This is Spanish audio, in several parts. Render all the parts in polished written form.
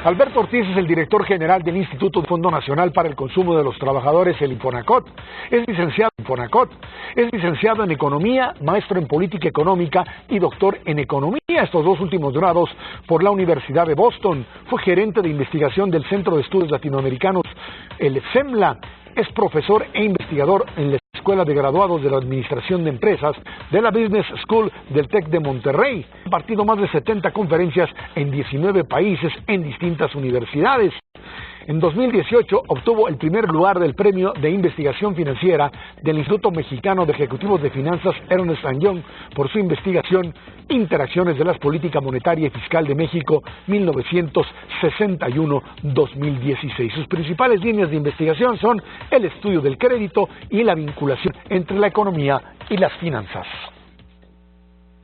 Alberto Ortiz es el director general del Instituto de Fondo Nacional para el Consumo de los Trabajadores, el Infonacot. Es licenciado en Economía, maestro en Política Económica y doctor en Economía, estos dos últimos grados por la Universidad de Boston. Fue gerente de investigación del Centro de Estudios Latinoamericanos, el CEMLA. Es profesor e investigador en la Escuela de Graduados de la Administración de Empresas de la Business School del TEC de Monterrey. Ha impartido más de 70 conferencias en 19 países en distintas universidades. En 2018 obtuvo el primer lugar del Premio de Investigación Financiera del Instituto Mexicano de Ejecutivos de Finanzas Ernst & Young por su investigación Interacciones de la Política Monetaria y Fiscal de México 1961-2016. Sus principales líneas de investigación son el estudio del crédito y la vinculación entre la economía y las finanzas.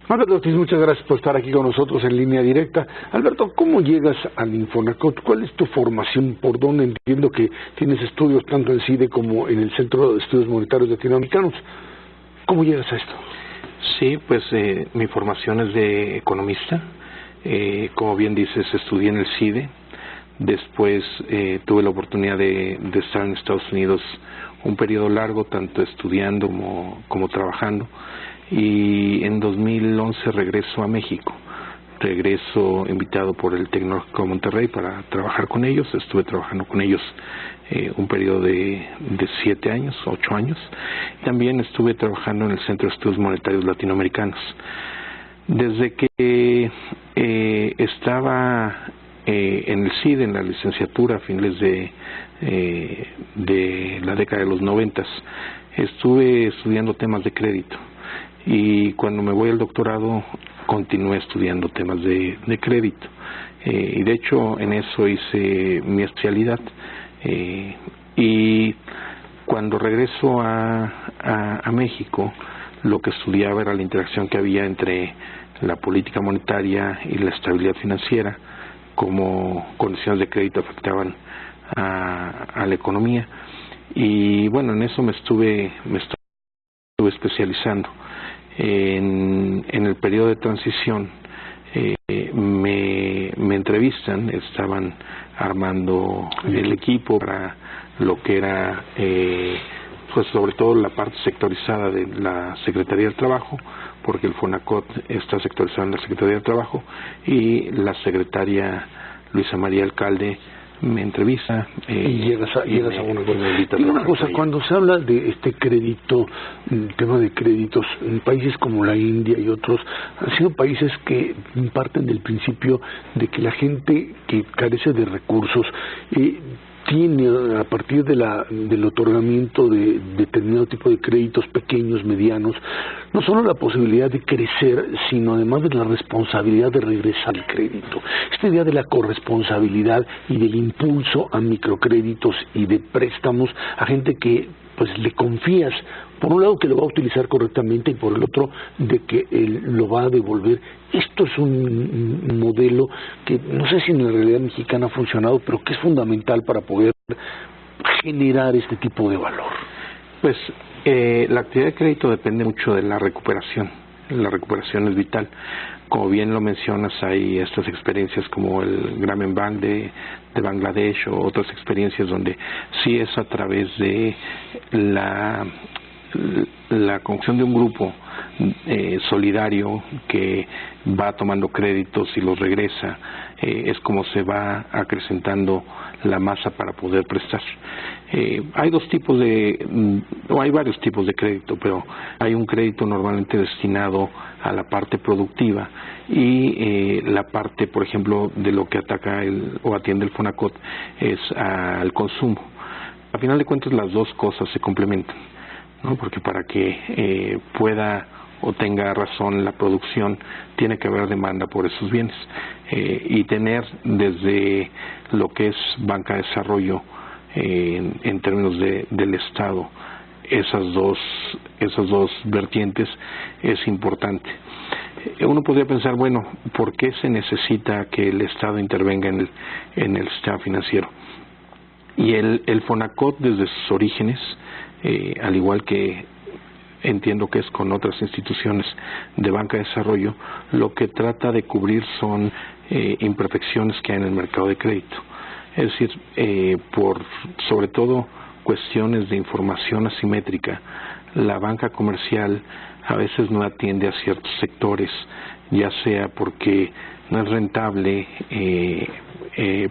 Alberto Ortiz, muchas gracias por estar aquí con nosotros en línea directa. Alberto, ¿cómo llegas al Infonacot? ¿Cuál es tu formación? ¿Por dónde? Entiendo que tienes estudios tanto en CIDE como en el Centro de Estudios Monetarios Latinoamericanos. ¿Cómo llegas a esto? Sí, pues mi formación es de economista. Como bien dices, estudié en el CIDE. Después tuve la oportunidad de estar en Estados Unidos un periodo largo, tanto estudiando como trabajando. Y en 2011 regreso a México. Regreso invitado por el Tecnológico de Monterrey para trabajar con ellos. Estuve trabajando con ellos un periodo de 7 años, 8 años. También estuve trabajando en el Centro de Estudios Monetarios Latinoamericanos. Desde que estaba en el CIDE, en la licenciatura, a finales de la década de los 90, estuve estudiando temas de crédito. Y cuando me voy al doctorado continué estudiando temas de crédito y de hecho en eso hice mi especialidad y cuando regreso a México lo que estudiaba era la interacción que había entre la política monetaria y la estabilidad financiera, cómo condiciones de crédito afectaban a la economía y bueno, en eso me estuve especializando. En el periodo de transición me entrevistan, estaban armando el equipo para lo que era pues sobre todo la parte sectorizada de la Secretaría del Trabajo, porque el Fonacot está sectorizado en la Secretaría del Trabajo y la secretaria Luisa María Alcalde me entrevista y llegas a una cosa, cuando se habla de este crédito, el tema de créditos en países como la India y otros, han sido países que parten del principio de que la gente que carece de recursos tiene a partir del otorgamiento de determinado tipo de créditos pequeños, medianos, no solo la posibilidad de crecer, sino además de la responsabilidad de regresar el crédito. Esta idea de la corresponsabilidad y del impulso a microcréditos y de préstamos a gente que pues le confías, por un lado que lo va a utilizar correctamente y por el otro de que él lo va a devolver. Esto es un modelo que no sé si en la realidad mexicana ha funcionado, pero que es fundamental para poder generar este tipo de valor. Pues la actividad de crédito depende mucho de la recuperación. La recuperación es vital. Como bien lo mencionas, hay estas experiencias como el Grameen Bank de Bangladesh o otras experiencias donde sí es a través de la construcción de un grupo solidario que va tomando créditos y los regresa, es como se va acrecentando la masa para poder prestar. Hay varios tipos de crédito, pero hay un crédito normalmente destinado a la parte productiva y la parte, por ejemplo, de lo que ataca o atiende el Fonacot es al consumo. A final de cuentas las dos cosas se complementan, ¿no? Porque para que pueda o tenga razón la producción tiene que haber demanda por esos bienes y tener desde lo que es banca de desarrollo en términos del Estado esas dos vertientes es importante. Uno podría pensar, bueno, ¿por qué se necesita que el Estado intervenga en el sistema financiero? Y el Fonacot desde sus orígenes, al igual que entiendo que es con otras instituciones de banca de desarrollo, lo que trata de cubrir son imperfecciones que hay en el mercado de crédito. Es decir, por sobre todo cuestiones de información asimétrica, la banca comercial a veces no atiende a ciertos sectores, ya sea porque no es rentable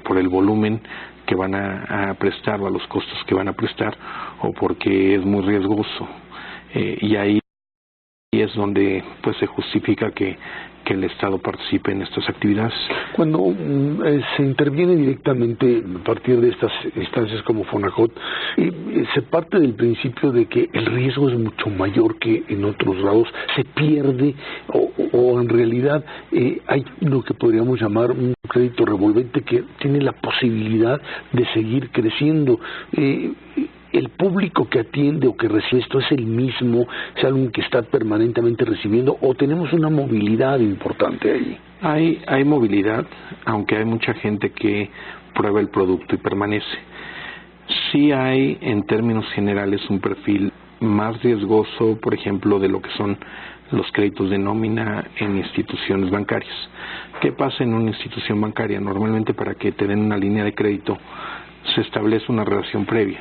por el volumen que van a prestar o a los costos que van a prestar, o porque es muy riesgoso, y ahí es donde pues se justifica que el Estado participe en estas actividades. Cuando se interviene directamente a partir de estas instancias como Fonacot, se parte del principio de que el riesgo es mucho mayor que en otros lados, se pierde o en realidad hay lo que podríamos llamar un crédito revolvente que tiene la posibilidad de seguir creciendo. El público que atiende o que recibe esto es el mismo, es alguien que está permanentemente recibiendo, o tenemos una movilidad importante ahí. Hay movilidad, aunque hay mucha gente que prueba el producto y permanece. Sí hay, en términos generales, un perfil más riesgoso, por ejemplo, de lo que son los créditos de nómina en instituciones bancarias. ¿Qué pasa en una institución bancaria? Normalmente, para que te den una línea de crédito se establece una relación previa.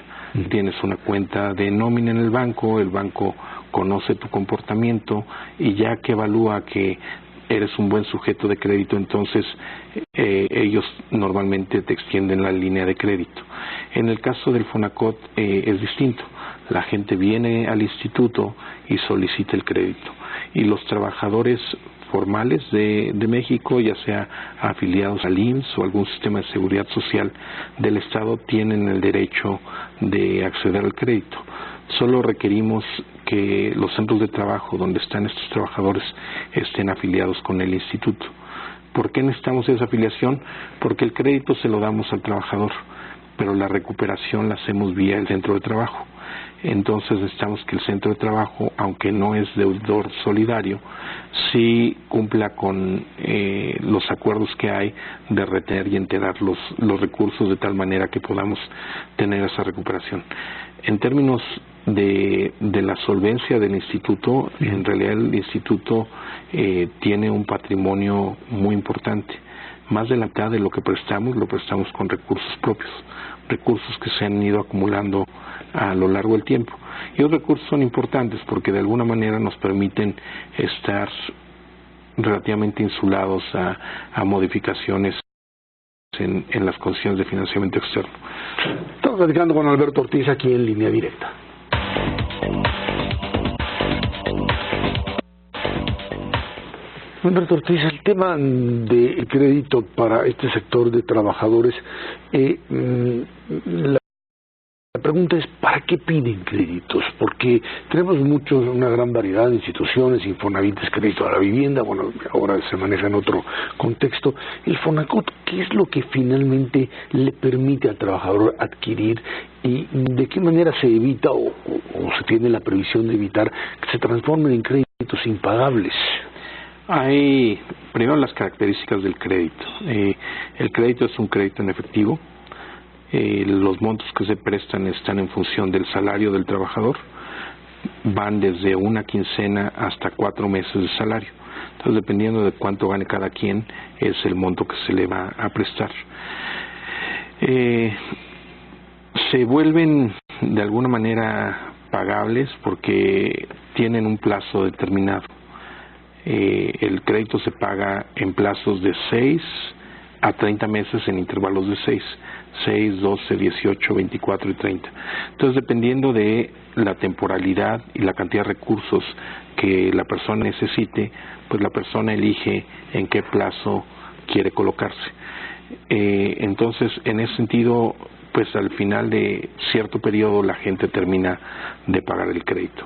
Tienes una cuenta de nómina en el banco conoce tu comportamiento, y ya que evalúa que eres un buen sujeto de crédito, entonces ellos normalmente te extienden la línea de crédito. En el caso del Fonacot es distinto. La gente viene al instituto y solicita el crédito, y los trabajadores formales de México, ya sea afiliados al IMSS o algún sistema de seguridad social del Estado, tienen el derecho de acceder al crédito. Solo requerimos que los centros de trabajo donde están estos trabajadores estén afiliados con el instituto. ¿Por qué necesitamos esa afiliación? Porque el crédito se lo damos al trabajador, pero la recuperación la hacemos vía el centro de trabajo. Entonces necesitamos que el centro de trabajo, aunque no es deudor solidario, sí cumpla con los acuerdos que hay de retener y enterar los recursos de tal manera que podamos tener esa recuperación. En términos de la solvencia del instituto, en realidad el instituto tiene un patrimonio muy importante. Más de la mitad de lo que prestamos lo prestamos con recursos propios, recursos que se han ido acumulando a lo largo del tiempo. Y los recursos son importantes porque de alguna manera nos permiten estar relativamente insulados a modificaciones en las condiciones de financiamiento externo. Estamos platicando con Alberto Ortiz aquí en Línea Directa. Alberto Ortiz, el tema de crédito para este sector de trabajadores, la pregunta es, ¿para qué piden créditos? Porque tenemos una gran variedad de instituciones. Infonavit es crédito a la vivienda, bueno, ahora se maneja en otro contexto. El Fonacot, ¿qué es lo que finalmente le permite al trabajador adquirir y de qué manera se evita o se tiene la previsión de evitar que se transformen en créditos impagables? Hay primero las características del crédito. El crédito es un crédito en efectivo. Los montos que se prestan están en función del salario del trabajador, van desde una quincena hasta 4 meses de salario. Entonces, dependiendo de cuánto gane cada quien, es el monto que se le va a prestar. Se vuelven de alguna manera pagables porque tienen un plazo determinado. El crédito se paga en plazos de 6 a 30 meses en intervalos de 6, 12, 18, 24 y 30. Entonces, dependiendo de la temporalidad y la cantidad de recursos que la persona necesite, pues la persona elige en qué plazo quiere colocarse. Entonces, en ese sentido, pues al final de cierto periodo la gente termina de pagar el crédito.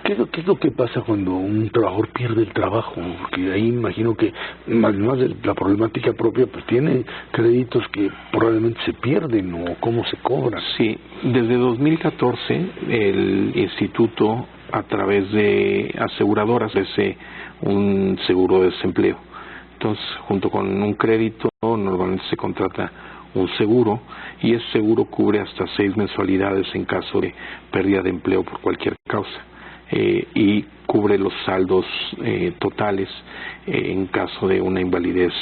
¿Qué es lo que pasa cuando un trabajador pierde el trabajo? Porque ahí imagino que, además de la problemática propia, pues tiene créditos que probablemente se pierden, o cómo se cobran. Sí, desde 2014 el instituto, a través de aseguradoras, hace un seguro de desempleo. Entonces, junto con un crédito, normalmente se contrata un seguro, y ese seguro cubre hasta 6 mensualidades en caso de pérdida de empleo por cualquier causa, y cubre los saldos totales en caso de una invalidez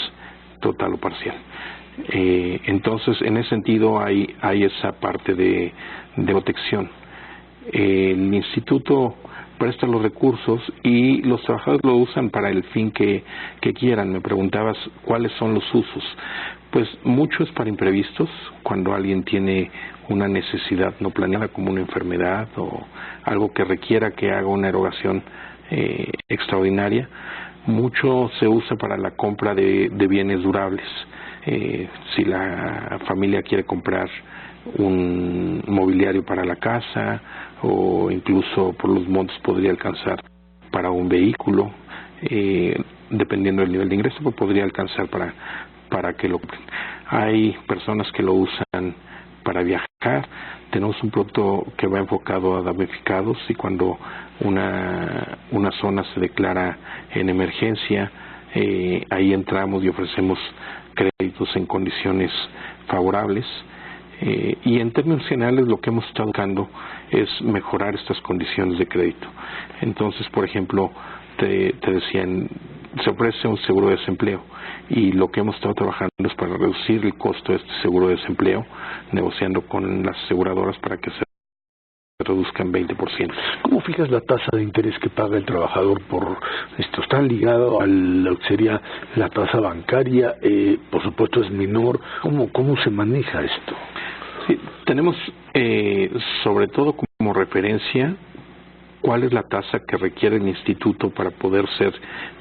total o parcial. Entonces, en ese sentido hay esa parte de protección. El instituto presta los recursos y los trabajadores lo usan para el fin que quieran. Me preguntabas cuáles son los usos. Pues mucho es para imprevistos, cuando alguien tiene una necesidad no planeada como una enfermedad o algo que requiera que haga una erogación extraordinaria. Mucho se usa para la compra de bienes durables. Si la familia quiere comprar un mobiliario para la casa o incluso por los montos podría alcanzar para un vehículo, dependiendo del nivel de ingreso, pues podría alcanzar para que lo compren. Hay personas que lo usan para viajar. Tenemos un producto que va enfocado a damnificados y cuando una zona se declara en emergencia, ahí entramos y ofrecemos créditos en condiciones favorables. Y en términos generales lo que hemos estado buscando es mejorar estas condiciones de crédito. Entonces, por ejemplo, te decían, se ofrece un seguro de desempleo y lo que hemos estado trabajando es para reducir el costo de este seguro de desempleo, negociando con las aseguradoras para que se reduzca en 20%. ¿Cómo fijas la tasa de interés que paga el trabajador por esto? ¿Está ligado a lo que sería la tasa bancaria? Por supuesto es menor. ¿Cómo se maneja esto? Sí, tenemos sobre todo como referencia cuál es la tasa que requiere el instituto para poder ser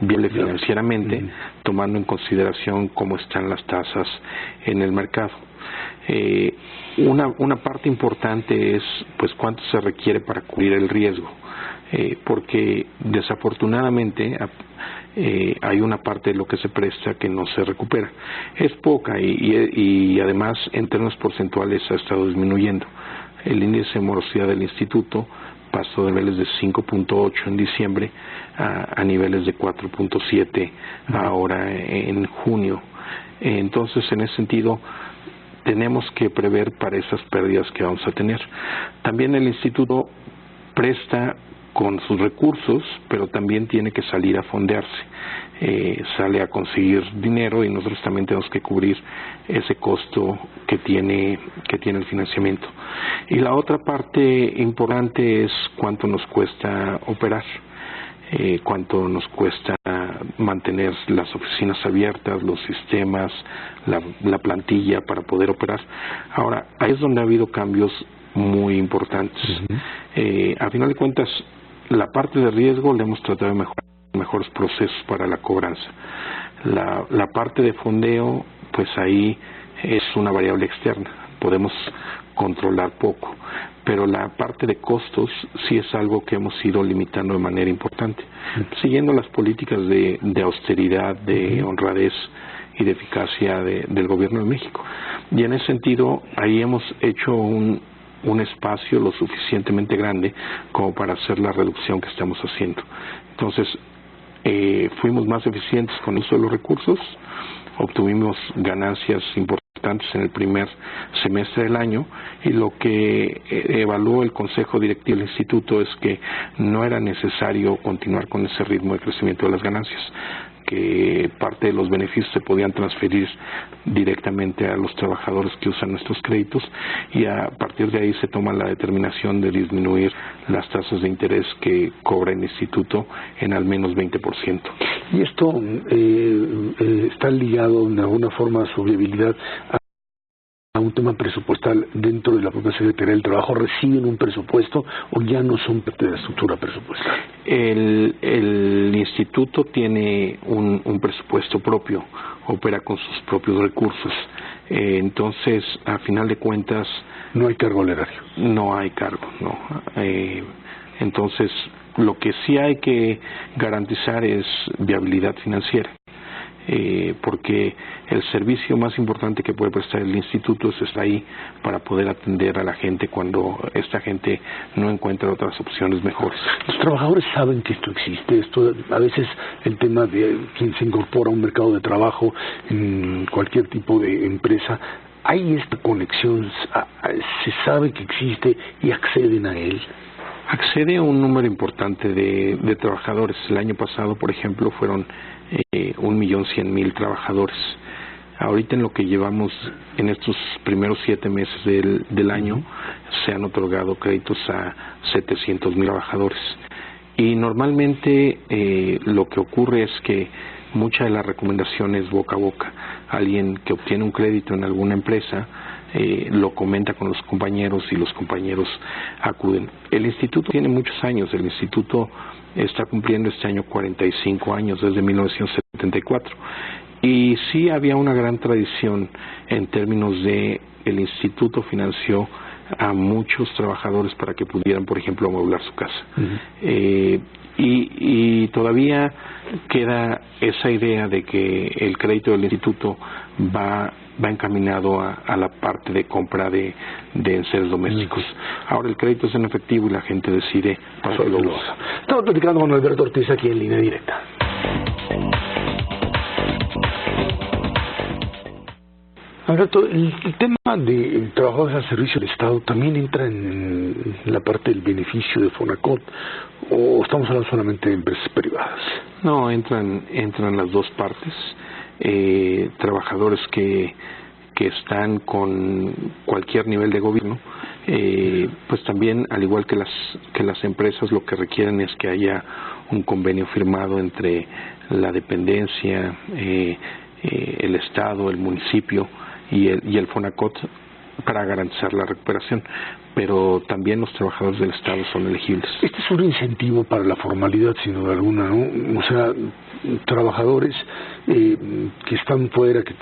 viable financieramente, tomando en consideración cómo están las tasas en el mercado. Una parte importante es pues cuánto se requiere para cubrir el riesgo, porque desafortunadamente hay una parte de lo que se presta que no se recupera. Es poca y además en términos porcentuales ha estado disminuyendo. El índice de morosidad del instituto pasó de niveles de 5.8 en diciembre a niveles de 4.7 ahora en junio. Entonces, en ese sentido, tenemos que prever para esas pérdidas que vamos a tener. También el instituto presta con sus recursos, pero también tiene que salir a fondearse. Sale a conseguir dinero y nosotros también tenemos que cubrir ese costo que tiene el financiamiento. Y la otra parte importante es cuánto nos cuesta operar, cuánto nos cuesta mantener las oficinas abiertas, los sistemas, la plantilla para poder operar. Ahora, ahí es donde ha habido cambios muy importantes. A final de cuentas, la parte de riesgo le hemos tratado de mejorar mejores procesos para la cobranza. La parte de fondeo, pues ahí es una variable externa, podemos controlar poco, pero la parte de costos sí es algo que hemos ido limitando de manera importante, siguiendo las políticas de austeridad, de honradez y de eficacia del gobierno de México. Y en ese sentido, ahí hemos hecho un espacio lo suficientemente grande como para hacer la reducción que estamos haciendo. Entonces, fuimos más eficientes con el uso de los recursos, obtuvimos ganancias importantes en el primer semestre del año y lo que evaluó el Consejo Directivo del Instituto es que no era necesario continuar con ese ritmo de crecimiento de las ganancias, que parte de los beneficios se podían transferir directamente a los trabajadores que usan nuestros créditos y a partir de ahí se toma la determinación de disminuir las tasas de interés que cobra el instituto en al menos 20%. ¿Y esto está ligado de alguna forma a su viabilidad a un tema presupuestal dentro de la propia Secretaría del Trabajo? ¿Reciben un presupuesto o ya no son parte de la estructura presupuestal? El instituto tiene un presupuesto propio, opera con sus propios recursos. Entonces, a final de cuentas... ¿No hay cargo al erario? No hay cargo, no. Entonces, lo que sí hay que garantizar es viabilidad financiera. Porque el servicio más importante que puede prestar el instituto es estar ahí para poder atender a la gente cuando esta gente no encuentra otras opciones mejores. Los trabajadores saben que esto existe. A veces el tema de quien se incorpora a un mercado de trabajo en cualquier tipo de empresa, hay esta conexión, se sabe que existe y acceden a él. Accede un número importante de trabajadores. El año pasado, por ejemplo, fueron 1.100.000 trabajadores. Ahorita en lo que llevamos en estos primeros 7 meses del año, se han otorgado créditos a 700,000 trabajadores. Y normalmente lo que ocurre es que mucha de la recomendación es boca a boca. Alguien que obtiene un crédito en alguna empresa lo comenta con los compañeros y los compañeros acuden. El instituto tiene muchos años. El instituto está cumpliendo este año 45 años, desde 1974. Y sí había una gran tradición en términos de el instituto financió a muchos trabajadores para que pudieran, por ejemplo, amueblar su casa. Y todavía queda esa idea de que el crédito del instituto va encaminado a la parte de compra de enseres domésticos. Ahora el crédito es en efectivo y la gente decide para qué lo usa. Estamos platicando con Alberto Ortiz aquí en Línea Directa. Alberto, el tema de trabajadores al servicio del Estado también entra en la parte del beneficio de Fonacot, o estamos hablando solamente de empresas privadas. No, entran las dos partes. Trabajadores que están con cualquier nivel de gobierno, pues también, al igual que las empresas, lo que requieren es que haya un convenio firmado entre la dependencia, el Estado, el municipio y el Fonacot para garantizar la recuperación, pero también los trabajadores del Estado son elegibles. Este es un incentivo para la formalidad, sin duda alguna, ¿no? O sea, trabajadores que están fuera, que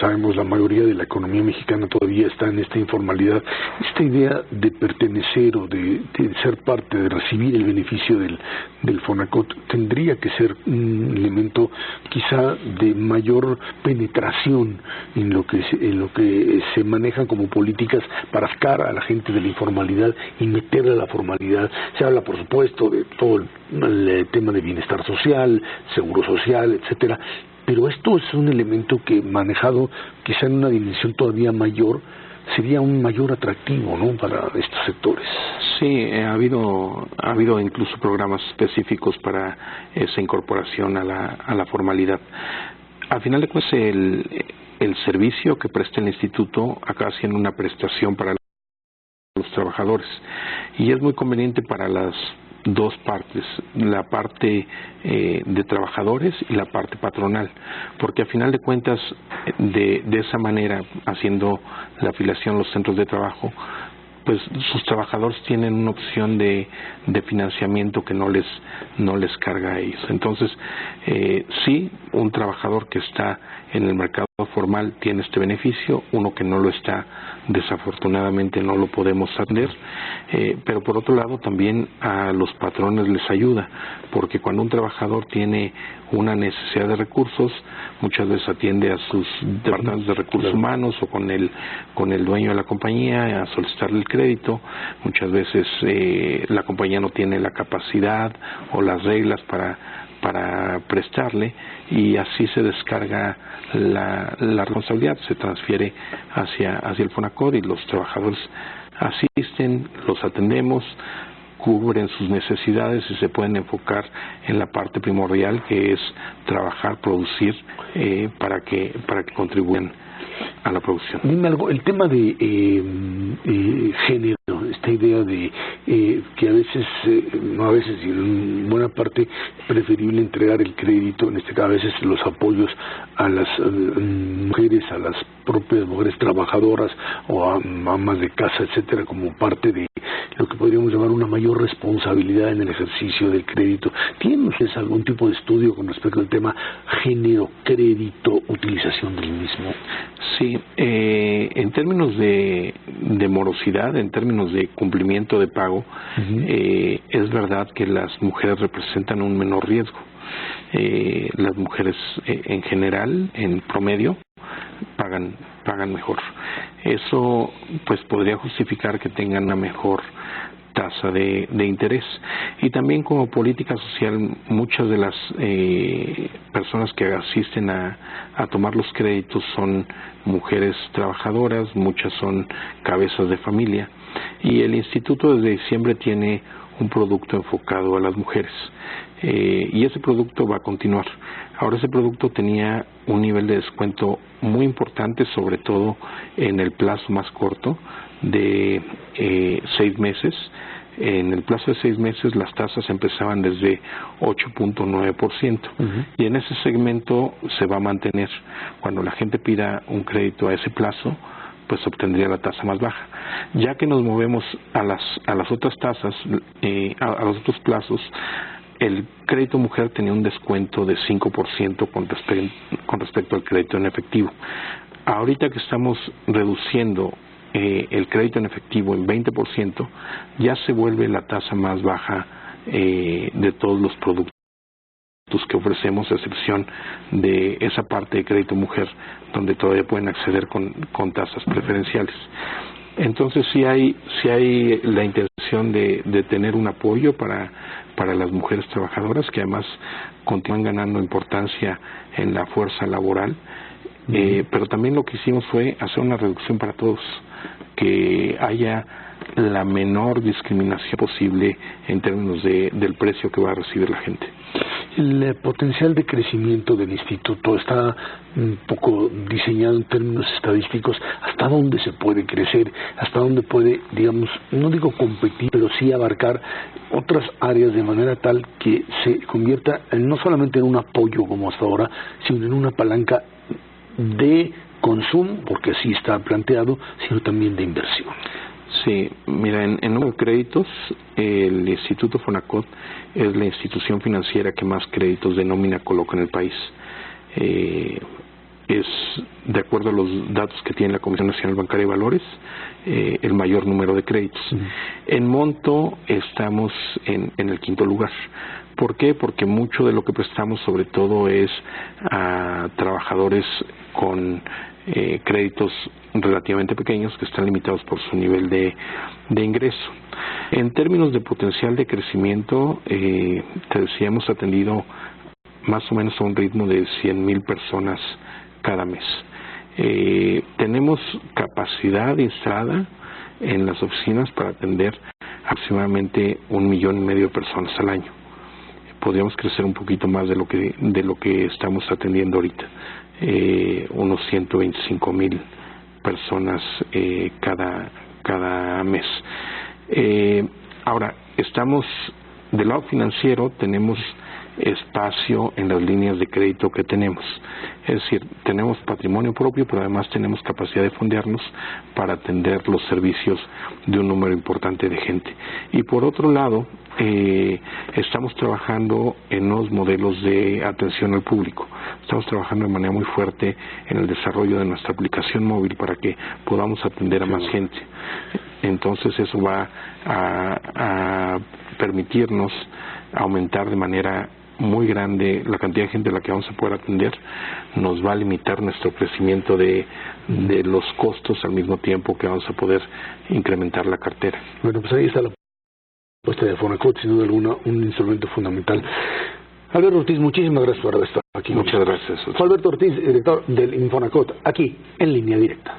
sabemos la mayoría de la economía mexicana todavía está en esta informalidad. Esta idea de pertenecer o de ser parte, de recibir el beneficio del Fonacot, tendría que ser un elemento quizá de mayor penetración en lo que se manejan como políticas para sacar a la gente de la informalidad y meterla a la formalidad. Se habla, por supuesto, de todo el tema de bienestar social, seguro social, etcétera, pero esto es un elemento que, manejado quizá en una dimensión todavía mayor, sería un mayor atractivo, ¿no?, para estos sectores. Sí, ha habido incluso programas específicos para esa incorporación a la formalidad. Al final de cuentas, el servicio que presta el instituto acaba siendo una prestación para los trabajadores, y es muy conveniente para las dos partes, la parte de trabajadores y la parte patronal, porque a final de cuentas, de esa manera, haciendo la afiliación a los centros de trabajo, pues sus trabajadores tienen una opción de financiamiento que no les carga a ellos. Entonces, sí, un trabajador que está en el mercado formal tiene este beneficio, uno que no lo está, desafortunadamente no lo podemos atender, pero por otro lado también a los patrones les ayuda, porque cuando un trabajador tiene una necesidad de recursos, muchas veces atiende a sus departamentos de recursos humanos o con el dueño de la compañía a solicitarle el crédito. Muchas veces la compañía no tiene la capacidad o las reglas para prestarle, y así se descarga la responsabilidad, se transfiere hacia el Fonacot, y los trabajadores asisten, los atendemos, cubren sus necesidades y se pueden enfocar en la parte primordial, que es trabajar, producir, para que contribuyan a la producción. Dime algo, el tema de género, esta idea de que a veces, no a veces, sino en buena parte, preferible entregar el crédito, en este caso a veces los apoyos a las mujeres, a las propias mujeres trabajadoras o a amas de casa, etcétera, como parte de lo que podríamos llamar una mayor responsabilidad en el ejercicio del crédito. ¿Tienen ustedes algún tipo de estudio con respecto al tema género, crédito, utilización del mismo? Sí, en términos de morosidad, en términos de cumplimiento de pago, es verdad que las mujeres representan un menor riesgo. Las mujeres en general, en promedio, pagan mejor. Eso pues podría justificar que tengan una mejor tasa de interés. Y también, como política social, muchas de las personas que asisten a tomar los créditos son mujeres trabajadoras, muchas son cabezas de familia, y el instituto desde diciembre tiene un producto enfocado a las mujeres. y ese producto va a continuar. Ahora, ese producto tenía un nivel de descuento muy importante, sobre todo en el plazo más corto de 6 meses. En el plazo de 6 meses las tasas empezaban desde 8.9%, y en ese segmento se va a mantener. Cuando la gente pida un crédito a ese plazo, pues obtendría la tasa más baja. Ya que nos movemos a las otras tasas, a los otros plazos, el crédito mujer tenía un descuento de 5% con respecto al crédito en efectivo. Ahorita que estamos reduciendo el crédito en efectivo en 20%, ya se vuelve la tasa más baja de todos los productos que ofrecemos, a excepción de esa parte de crédito mujer donde todavía pueden acceder con tasas preferenciales. Entonces sí hay la intención de tener un apoyo para las mujeres trabajadoras, que además continúan ganando importancia en la fuerza laboral, pero también lo que hicimos fue hacer una reducción para todos, que haya la menor discriminación posible en términos del precio que va a recibir la gente. El potencial de crecimiento del instituto está un poco diseñado en términos estadísticos. ¿Hasta dónde se puede crecer? ¿Hasta dónde puede, digamos, no digo competir, pero sí abarcar otras áreas de manera tal que se convierta no solamente en un apoyo como hasta ahora, sino en una palanca de consumo, porque así está planteado, sino también de inversión? Sí, mira, en número de créditos, el Instituto Fonacot es la institución financiera que más créditos de nómina coloca en el país. Es, de acuerdo a los datos que tiene la Comisión Nacional Bancaria de Valores, el mayor número de créditos. En monto estamos en el 5º lugar. ¿Por qué? Porque mucho de lo que prestamos sobre todo es a trabajadores con créditos relativamente pequeños, que están limitados por su nivel de ingreso. En términos de potencial de crecimiento, te decía, hemos atendido más o menos a un ritmo de 100,000 personas cada mes. Tenemos capacidad instalada en las oficinas para atender aproximadamente 1,5 millones de personas al año. Podríamos crecer un poquito más de lo que estamos atendiendo ahorita, unos 125,000 personas cada mes. Ahora, estamos del lado financiero, tenemos espacio en las líneas de crédito que tenemos. Es decir, tenemos patrimonio propio, pero además tenemos capacidad de fondearnos para atender los servicios de un número importante de gente. Y por otro lado, estamos trabajando en nuevos modelos de atención al público. Estamos trabajando de manera muy fuerte en el desarrollo de nuestra aplicación móvil para que podamos atender a más gente. Entonces eso va a permitirnos aumentar de manera muy grande la cantidad de gente a la que vamos a poder atender. Nos va a limitar nuestro crecimiento de los costos, al mismo tiempo que vamos a poder incrementar la cartera. Bueno, pues ahí está la propuesta de Fonacot, sin duda alguna un instrumento fundamental. Alberto Ortiz, muchísimas gracias por haber estado aquí. Muchas gracias. Fue Alberto Ortiz, director del Infonacot, aquí en Línea Directa.